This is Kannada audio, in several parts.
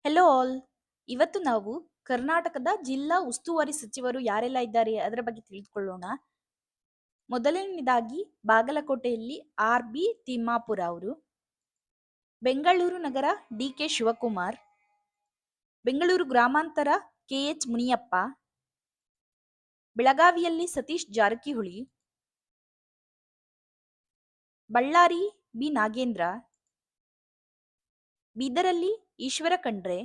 Hello all. ಇವತ್ತು ನಾವು ಕರ್ನಾಟಕದ ಜಿಲ್ಲಾ ಉಸ್ತುವಾರಿ ಸಚಿವರು ಯಾರೆಲ್ಲ ಇದ್ದಾರೆ ಅದರ ಬಗ್ಗೆ ತಿಳಿದುಕೊಳ್ಳೋಣ. ಮೊದಲನೇದಾಗಿ ಬಾಗಲಕೋಟೆಯಲ್ಲಿ ಆರ್.ಬಿ. ತಿಮ್ಮಾಪುರ ಅವರು, ಬೆಂಗಳೂರು ನಗರ ಡಿ.ಕೆ. ಶಿವಕುಮಾರ್, ಬೆಂಗಳೂರು ಗ್ರಾಮಾಂತರ ಕೆ.ಎಚ್. ಮುನಿಯಪ್ಪ, ಬೆಳಗಾವಿಯಲ್ಲಿ ಸತೀಶ್ ಜಾರಕಿಹೊಳಿ, ಬಳ್ಳಾರಿ ಬಿ. ನಾಗೇಂದ್ರ, ಬೀದರಲ್ಲಿ ಈಶ್ವರ ಖಂಡ್ರೆ,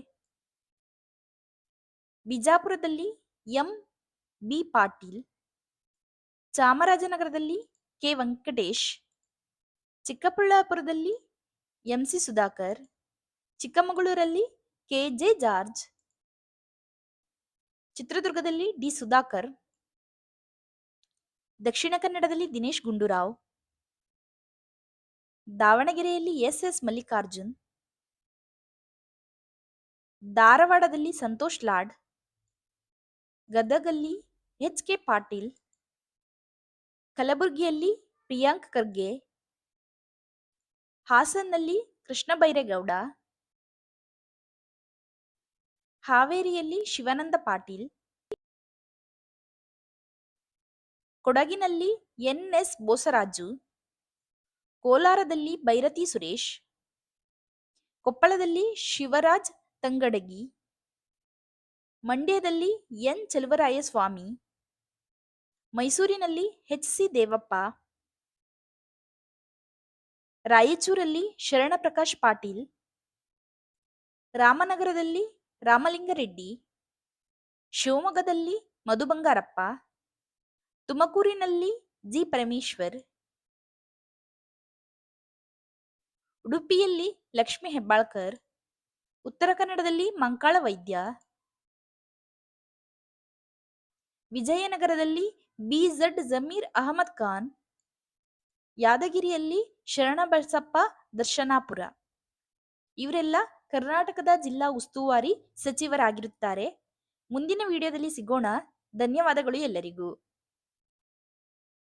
ಬಿಜಾಪುರದಲ್ಲಿ ಎಂ. ಬಿ. ಪಾಟೀಲ್, ಚಾಮರಾಜನಗರದಲ್ಲಿ ಕೆ. ವೆಂಕಟೇಶ್, ಚಿಕ್ಕಬಳ್ಳಾಪುರದಲ್ಲಿ ಎಂ.ಸಿ. ಸುಧಾಕರ್, ಚಿಕ್ಕಮಗಳೂರಲ್ಲಿ ಕೆ.ಜೆ. ಜಾರ್ಜ್, ಚಿತ್ರದುರ್ಗದಲ್ಲಿ ಡಿ. ಸುಧಾಕರ್, ದಕ್ಷಿಣ ಕನ್ನಡದಲ್ಲಿ ದಿನೇಶ್ ಗುಂಡೂರಾವ್, ದಾವಣಗೆರೆಯಲ್ಲಿ ಎಸ್. ಮಲ್ಲಿಕಾರ್ಜುನ್, ಧಾರವಾಡದಲ್ಲಿ ಸಂತೋಷ್ ಲಾಡ್, ಗದಗಲ್ಲಿ ಎಚ್.ಕೆ. ಪಾಟೀಲ್, ಕಲಬುರಗಿಯಲ್ಲಿ ಪ್ರಿಯಾಂಕ್ ಖರ್ಗೆ, ಹಾಸನ್ನಲ್ಲಿ ಕೃಷ್ಣ ಬೈರೇಗೌಡ, ಹಾವೇರಿಯಲ್ಲಿ ಶಿವಾನಂದ ಪಾಟೀಲ್, ಕೊಡಗಿನಲ್ಲಿ ಎನ್.ಎಸ್. ಬೋಸರಾಜು, ಕೋಲಾರದಲ್ಲಿ ಬೈರತಿ ಸುರೇಶ್, ಕೊಪ್ಪಳದಲ್ಲಿ ಶಿವರಾಜ್ ತಂಗಡಗಿ, ಮಂಡ್ಯದಲ್ಲಿ ಎನ್. ಚೆಲುವರಾಯಸ್ವಾಮಿ, ಮೈಸೂರಿನಲ್ಲಿ ಎಚ್.ಸಿ. ದೇವಪ್ಪ, ರಾಯಚೂರಲ್ಲಿ ಶರಣಪ್ರಕಾಶ್ ಪಾಟೀಲ್, ರಾಮನಗರದಲ್ಲಿ ರಾಮಲಿಂಗಾರೆಡ್ಡಿ, ಶಿವಮೊಗ್ಗದಲ್ಲಿ ಮಧು ಬಂಗಾರಪ್ಪ, ತುಮಕೂರಿನಲ್ಲಿ ಜಿ. ಪರಮೇಶ್ವರ್, ಉಡುಪಿಯಲ್ಲಿ ಲಕ್ಷ್ಮೀ ಹೆಬ್ಬಾಳ್ಕರ್, ಉತ್ತರ ಕನ್ನಡದಲ್ಲಿ ಮಂಕಾಳ ವೈದ್ಯ, ವಿಜಯನಗರದಲ್ಲಿ ಬಿ.ಝಡ್. ಜಮೀರ್ ಅಹಮದ್ ಖಾನ್, ಯಾದಗಿರಿಯಲ್ಲಿ ಶರಣಬಸಪ್ಪ ದರ್ಶನಾಪುರ. ಇವರೆಲ್ಲ ಕರ್ನಾಟಕದ ಜಿಲ್ಲಾ ಉಸ್ತುವಾರಿ ಸಚಿವರಾಗಿರುತ್ತಾರೆ. ಮುಂದಿನ ವಿಡಿಯೋದಲ್ಲಿ ಸಿಗೋಣ. ಧನ್ಯವಾದಗಳು ಎಲ್ಲರಿಗೂ.